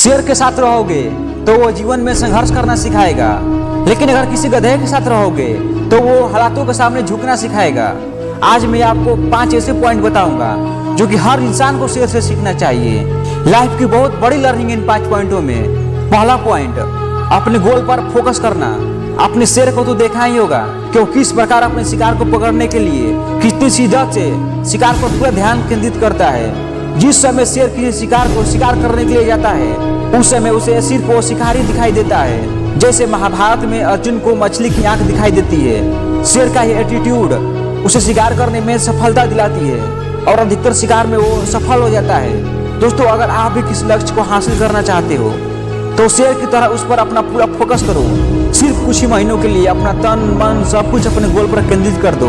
शेर के साथ रहोगे तो वो जीवन में संघर्ष करना सिखाएगा, लेकिन अगर किसी गधे के साथ रहोगे तो वो हालातों के सामने झुकना सिखाएगा। आज मैं आपको 5 ऐसे पॉइंट बताऊंगा जो कि हर इंसान को शेर से सीखना चाहिए। लाइफ की बहुत बड़ी लर्निंग इन 5 पॉइंटों में। पहला पॉइंट, अपने गोल पर फोकस करना। अपने शेर को तो देखा ही होगा कि वो किस प्रकार अपने शिकार को पकड़ने के लिए कितनी शिद्दत से शिकार पर पूरा ध्यान केंद्रित करता है। जिस समय शेर किसी शिकार को शिकार करने के लिए जाता है उस समय उसे सिर्फ वो शिकारी दिखाई देता है। जैसे महाभारत में अर्जुन को मछली की आंख दिखाई देती है। शेर का ये एटीट्यूड उसे शिकार करने में सफलता दिलाती है और अधिकतर शिकार में वो सफल हो जाता है। दोस्तों, अगर आप भी किसी लक्ष्य को हासिल करना चाहते हो तो शेर की तरह उस पर अपना पूरा फोकस करो। सिर्फ कुछ ही महीनों के लिए अपना तन मन सब कुछ अपने गोल पर केंद्रित कर दो।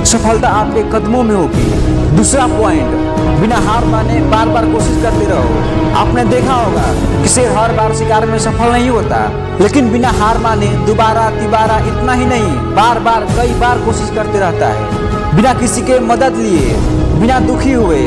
सफलता आपके कदमों में होगी। दूसरा पॉइंट, बिना हार माने बार बार कोशिश करते रहो। आपने देखा होगा कि शेर हर बार शिकार में सफल नहीं होता, लेकिन बिना हार माने दोबारा तिबारा इतना ही नहीं, बार बार कई बार कोशिश करते रहता है। बिना किसी के मदद लिए, बिना दुखी हुए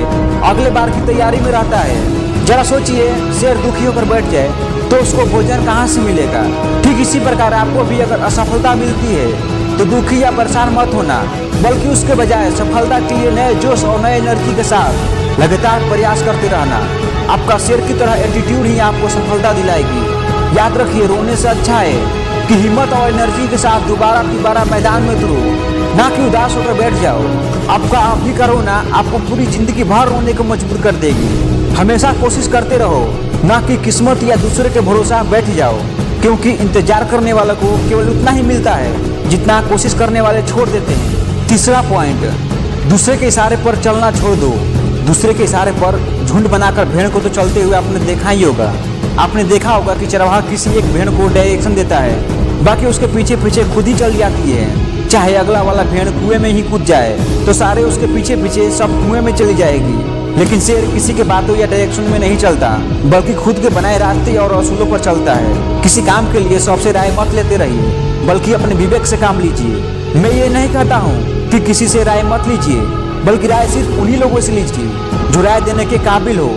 अगले बार की तैयारी में रहता है। जरा सोचिए, शेर दुखी होकर बैठ जाए तो उसको भोजन कहाँ से मिलेगा। ठीक इसी प्रकार आपको भी अगर असफलता मिलती है तो दुखी या परेशान मत होना, बल्कि उसके बजाय सफलता के लिए नए जोश और नए एनर्जी के साथ लगातार प्रयास करते रहना। आपका शेर की तरह एटीट्यूड ही आपको सफलता दिलाएगी। याद रखिए, रोने से अच्छा है कि हिम्मत और एनर्जी के साथ दोबारा मैदान में उतरो, ना कि उदास होकर बैठ जाओ। आपका आप भी का रोना आपको पूरी जिंदगी भर रोने को मजबूर कर देगी। हमेशा कोशिश करते रहो, ना कि किस्मत या दूसरे के भरोसा बैठ जाओ, क्योंकि इंतजार करने वालों को केवल उतना ही मिलता है जितना कोशिश करने वाले छोड़ देते हैं। तीसरा पॉइंट, दूसरे के इशारे पर चलना छोड़ दो। दूसरे के इशारे पर झुंड बनाकर भेड़ को तो चलते हुए आपने देखा ही होगा। आपने देखा होगा कि चरवाहा किसी एक भेड़ को डायरेक्शन देता है, बाकी उसके पीछे पीछे खुद ही चल जाती है। चाहे अगला वाला भेड़ कुएं में ही कूद जाए तो सारे उसके पीछे पीछे सब कुएं में चली जाएगी। लेकिन शेर किसी के बातों या डायरेक्शन में नहीं चलता, बल्कि खुद के बनाए रास्ते और असूलों पर चलता है। किसी काम के लिए सबसे राय मत लेते रहिए, बल्कि अपने विवेक से काम लीजिए। मैं ये नहीं कहता हूँ कि किसी से राय मत लीजिए, बल्कि राय सिर्फ उन्हीं लोगों से लीजिए जो राय देने के काबिल हो।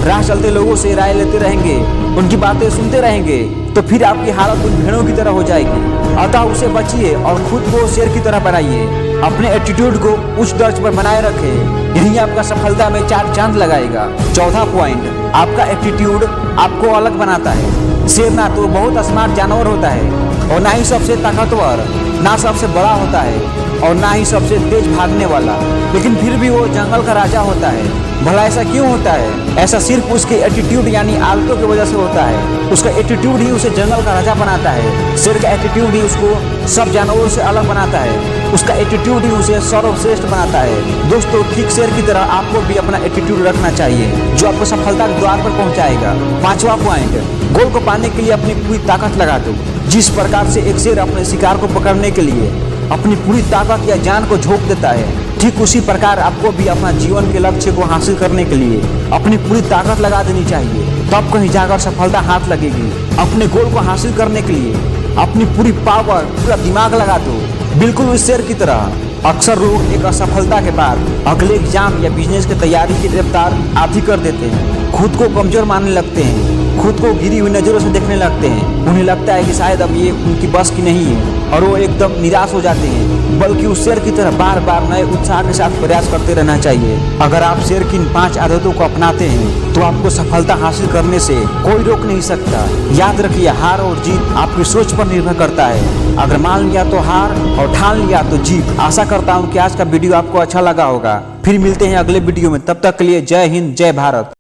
राह चलते लोगों से राय लेते रहेंगे, उनकी बातें सुनते रहेंगे तो फिर आपकी हालत उन भेड़ों की तरह हो जाएगी। अतः उसे बचिए और खुद को शेर की तरह बनाइए। अपने एटीट्यूड को उच्च दर्ज पर बनाए रखें, यही आपका सफलता में 4 चांद लगाएगा। चौथा पॉइंट, आपका एटीट्यूड आपको अलग बनाता है। शेर ना तो बहुत स्मार्ट जानवर होता है और ना ही सबसे ताकतवर, ना सबसे बड़ा होता है और ना ही सबसे तेज भागने वाला, लेकिन फिर भी वो जंगल का राजा होता है। भला ऐसा क्यों होता है? ऐसा सिर्फ उसके एटीट्यूड यानी आदतों की वजह से होता है। उसका एटीट्यूड ही उसे जंगल का राजा बनाता है। शेर का एटीट्यूड ही उसको सब जानवरों से अलग बनाता है। उसका एटीट्यूड ही उसे सर्वश्रेष्ठ बनाता है। दोस्तों, ठीक शेर की तरह आपको भी अपना एटीट्यूड रखना चाहिए जो आपको सफलता के द्वार पर पहुंचाएगा। 5वां पॉइंट, गोल को पाने के लिए अपनी पूरी ताकत लगा दो। जिस प्रकार से एक शेर अपने शिकार को पकड़ने के लिए अपनी पूरी ताकत या जान को झोंक देता है, ठीक उसी प्रकार आपको भी अपना जीवन के लक्ष्य को हासिल करने के लिए अपनी पूरी ताकत लगा देनी चाहिए। तब कहीं जाकर सफलता हाथ लगेगी। अपने गोल को हासिल करने के लिए अपनी पूरी पावर, पूरा दिमाग लगा दो, बिल्कुल उस शेर की तरह। अक्सर लोग एक असफलता के बाद अगले एग्जाम या बिजनेस की तैयारी की रफ्तार आधी कर देते हैं, खुद को कमजोर मानने लगते हैं, खुद को गिरी हुई नजरों से देखने लगते हैं। उन्हें लगता है कि शायद अब ये उनकी बस की नहीं है और वो एकदम निराश हो जाते हैं। बल्कि उस शेर की तरह बार बार नए उत्साह के साथ प्रयास करते रहना चाहिए। अगर आप शेर की इन 5 आदतों को अपनाते हैं तो आपको सफलता हासिल करने से कोई रोक नहीं सकता। याद रखिए, हार और जीत आपकी सोच पर निर्भर करता है। अगर मान लिया तो हार और ठान लिया तो जीत। आशा करता हूँ कि आज का वीडियो आपको अच्छा लगा होगा। फिर मिलते हैं अगले वीडियो में, तब तक के लिए जय हिंद, जय भारत।